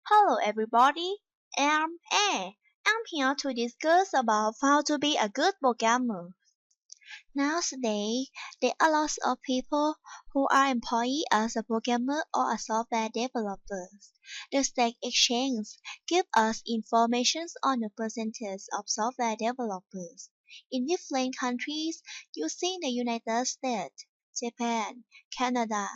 Hello everybody, I'm A. I'm here to discuss about how to be a good programmer. Nowadays, there are lots of people who are employed as a programmer or a software developer. The Stock Exchange gives us information on the percentage of software developers in different countries using the United States, Japan, Canada,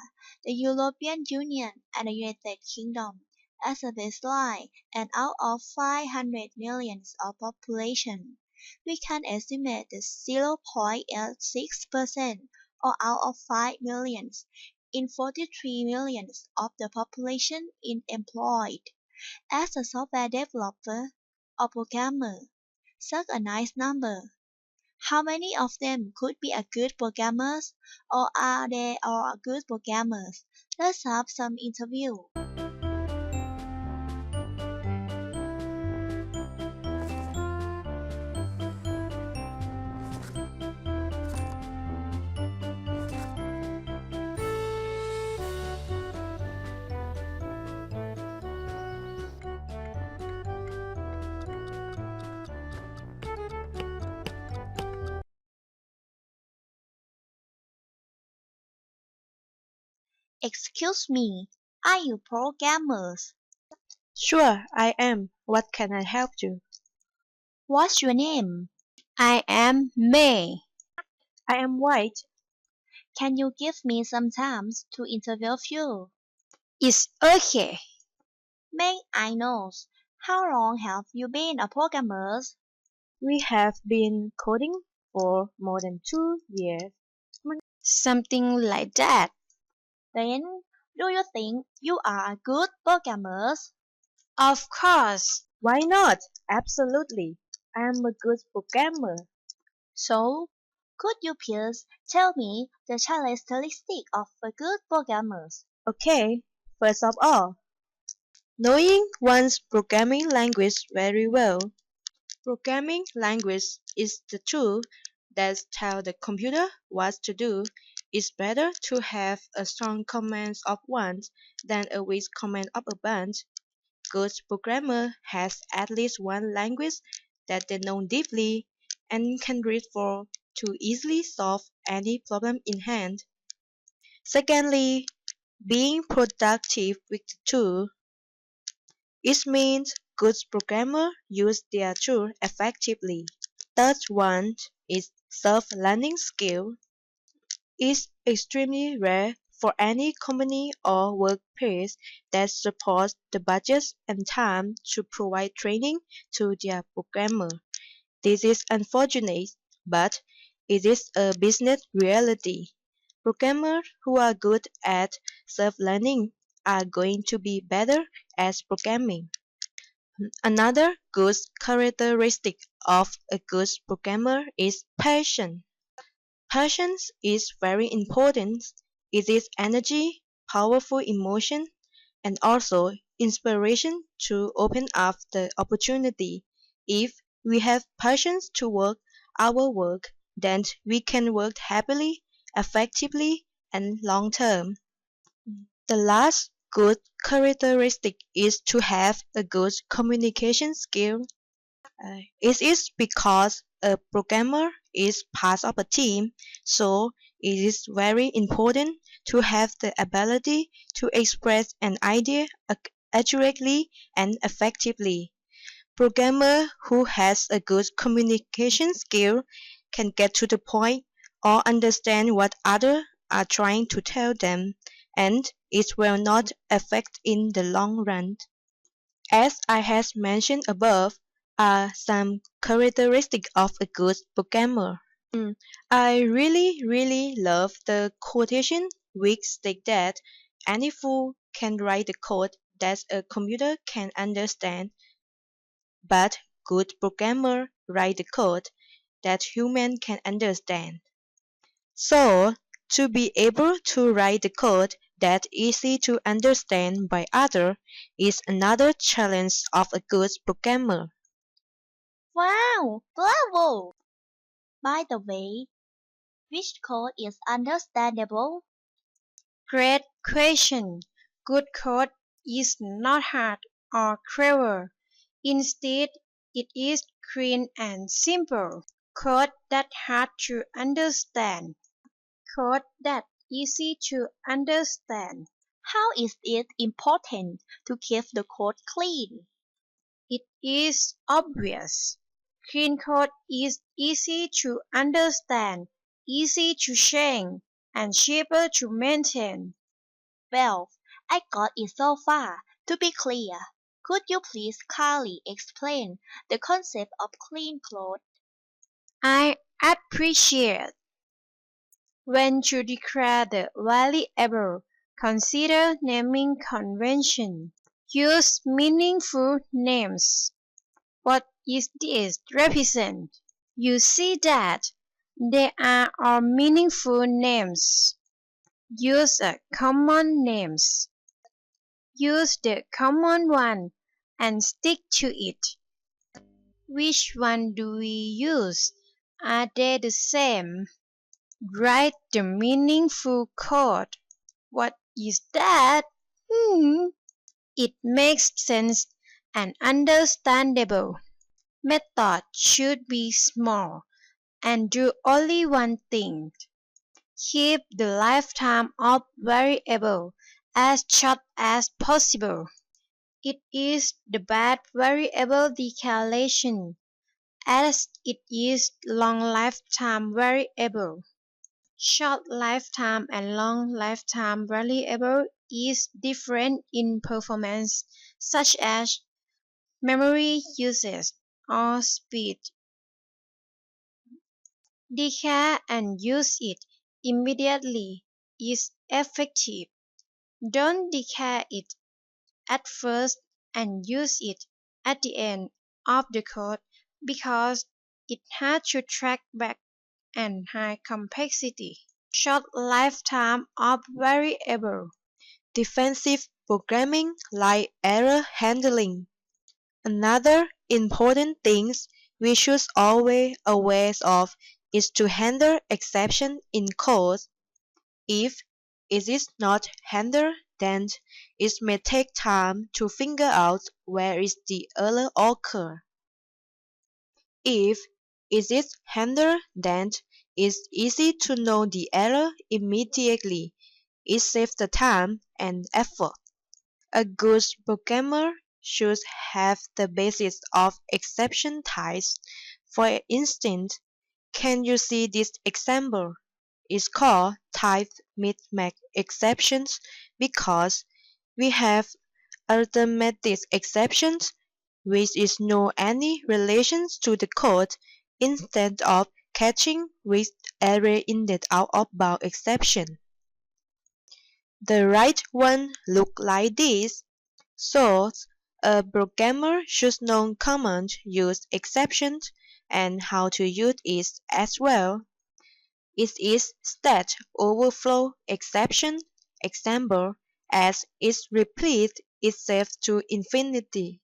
the European Union, and the United Kingdom as a baseline, and out of 500 million of population we can estimate that 0.86% or out of 5 millions in 43 millions of the population is employed as a software developer or programmer. Such a nice number. How many of them could be a good programmers or are they all good programmers? Let's have some interview. Excuse me, are you programmers? Sure, I am. What can I help you? What's your name? I am May. I am white. Can you give me some time to interview you? It's okay. May I know how long have you been a programmer? We have been coding for more than 2 years. Something like that. Then, do you think you are a good programmer? Of course. Why not? Absolutely. I am a good programmer. So, could you please tell me the characteristics of a good programmer? Okay. First of all, knowing one's programming language very well. Programming language is the tool that tells the computer what to do. It's better to have a strong command of one than a weak command of a bunch. Good programmer has at least one language that they know deeply and can read for to easily solve any problem in hand. Secondly, being productive with the tool. It means good programmers use their tool effectively. Third one is self-learning skill. It's extremely rare for any company or workplace that supports the budget and time to provide training to their programmer. This is unfortunate, but it is a business reality. Programmers who are good at self-learning are going to be better at programming. Another good characteristic of a good programmer is passion. Patience is very important. It is energy, powerful emotion, and also inspiration to open up the opportunity. If we have patience to work our work, then we can work happily, effectively, and long term. The last good characteristic is to have a good communication skill. It is because a programmer is part of a team, so it is very important to have the ability to express an idea accurately and effectively. Programmer who has a good communication skill can get to the point or understand what others are trying to tell them, and it will not affect in the long run. As I have mentioned above, are some characteristics of a good programmer. I really love the quotation which states that any fool can write the code that a computer can understand, but good programmer write the code that human can understand. So, to be able to write the code that easy to understand by other is another challenge of a good programmer. Wow, bravo! By the way, which code is understandable? Great question. Good code is not hard. or clever. Instead, it is clean and simple. Code that hard to understand. Code that easy to understand. How is it important to keep the code clean? It is obvious. Clean code is easy to understand, easy to change, and cheaper to maintain. Well, I got it so far. To be clear, could you please kindly explain the concept of clean clothes? I appreciate when to declare the variable, consider naming convention. Use meaningful names. What is this represent? You see that they are all meaningful names. Use a common names. Use the common one and stick to it. Which one do we use? Are they the same? Write the meaningful code. What is that? It makes sense and understandable. Method should be small and do only one thing. Keep the lifetime of variable as short as possible. It is the bad variable declaration as it is long lifetime variable. Short lifetime and long lifetime variable is different in performance, such as memory usage or speed. Declare and use it immediately is effective. Don't declare it at first and use it at the end of the code because it has to track back and high complexity. Short lifetime of variable. Defensive programming like error handling. Another important thing we should always aware of is to handle exception in code. If it is not handled, then it may take time to figure out where is the error occur. If it is handled, then it's easy to know the error immediately. It saves the time and effort. A good programmer should have the basis of exception types. For instance, can you see this example? It's called type mismatch exceptions because we have arithmetic exceptions which is no any relations to the code instead of catching with array in the out of bound exception. The right one look like this. So, a programmer should know common use exceptions and how to use it as well. It is state overflow exception example as it repeats itself to infinity.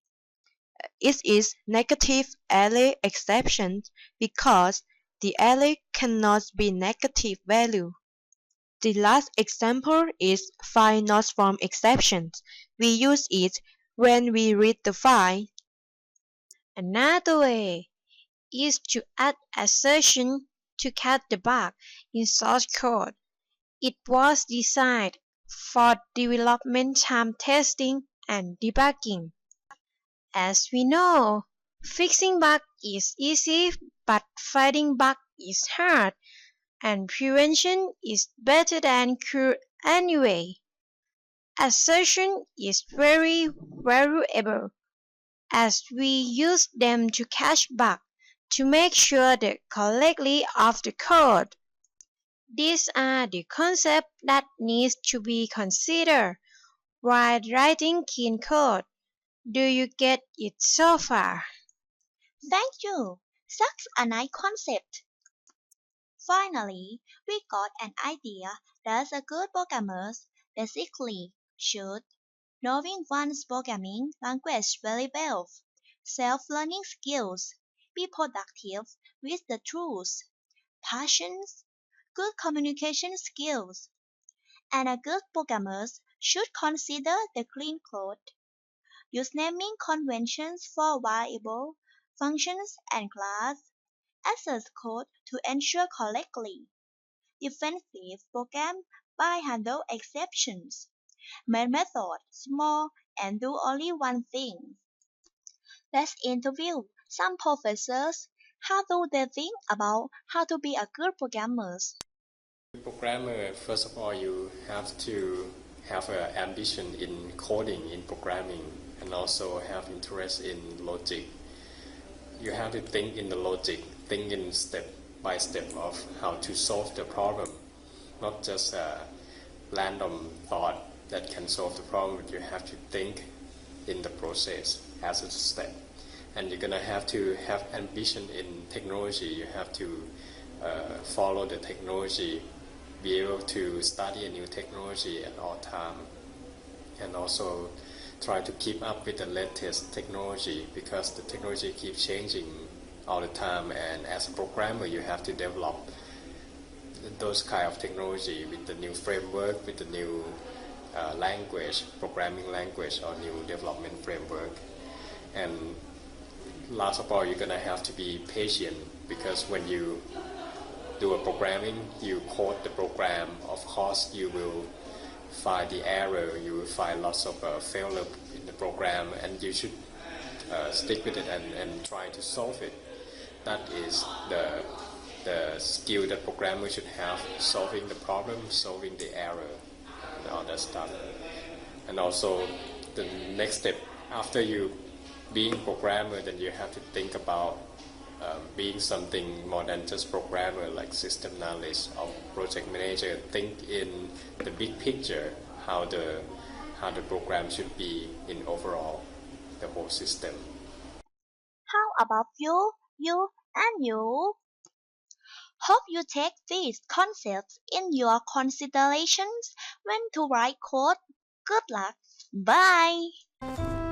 It is negative array exception because the array cannot be negative value. The last example is file not from exception. We use it when we read the file. Another way is to add assertion to catch the bug in source code. It was designed for development time testing and debugging. As we know, fixing bugs is easy, but fighting bugs is hard, and prevention is better than cure anyway. Assertion is very valuable as we use them to catch bugs to make sure the correctly of the code. These are the concepts that needs to be considered while writing clean code. Do you get it so far? Thank you. Such a nice concept. Finally, we got an idea that a good programmer basically should knowing one's programming language very well, self-learning skills, be productive with the tools, passions, good communication skills, and a good programmer should consider the clean code. Use naming conventions for variable, functions, and class. Access code to ensure correctly. Defensive program by handle exceptions. Main method small and do only one thing. Let's interview some professors. How do they think about how to be a good programmer? Programmer, first of all, you have to have an ambition in coding, in programming, and also have interest in logic. You have to think in the logic, think in step by step of how to solve the problem, not just a random thought that can solve the problem, but you have to think in the process as a step. And you're gonna have to have ambition in technology. You have to follow the technology, be able to study a new technology at all time, and also try to keep up with the latest technology because the technology keeps changing all the time, and as a programmer you have to develop those kind of technology with the new framework, with the new language, programming language or new development framework. And last of all, you're gonna have to be patient because when you do a programming, you code the program, of course you will find the error, you will find lots of failure in the program, and you should stick with it and try to solve it. That is the skill that programmers should have, solving the problem, solving the error, and all that stuff. And also the next step after you being programmer, then you have to think about being something more than just programmer, like system knowledge or project manager. Think in the big picture, how the program should be in overall the whole system. How about you, and you? Hope you take these concepts in your considerations when to write code. Good luck. Bye.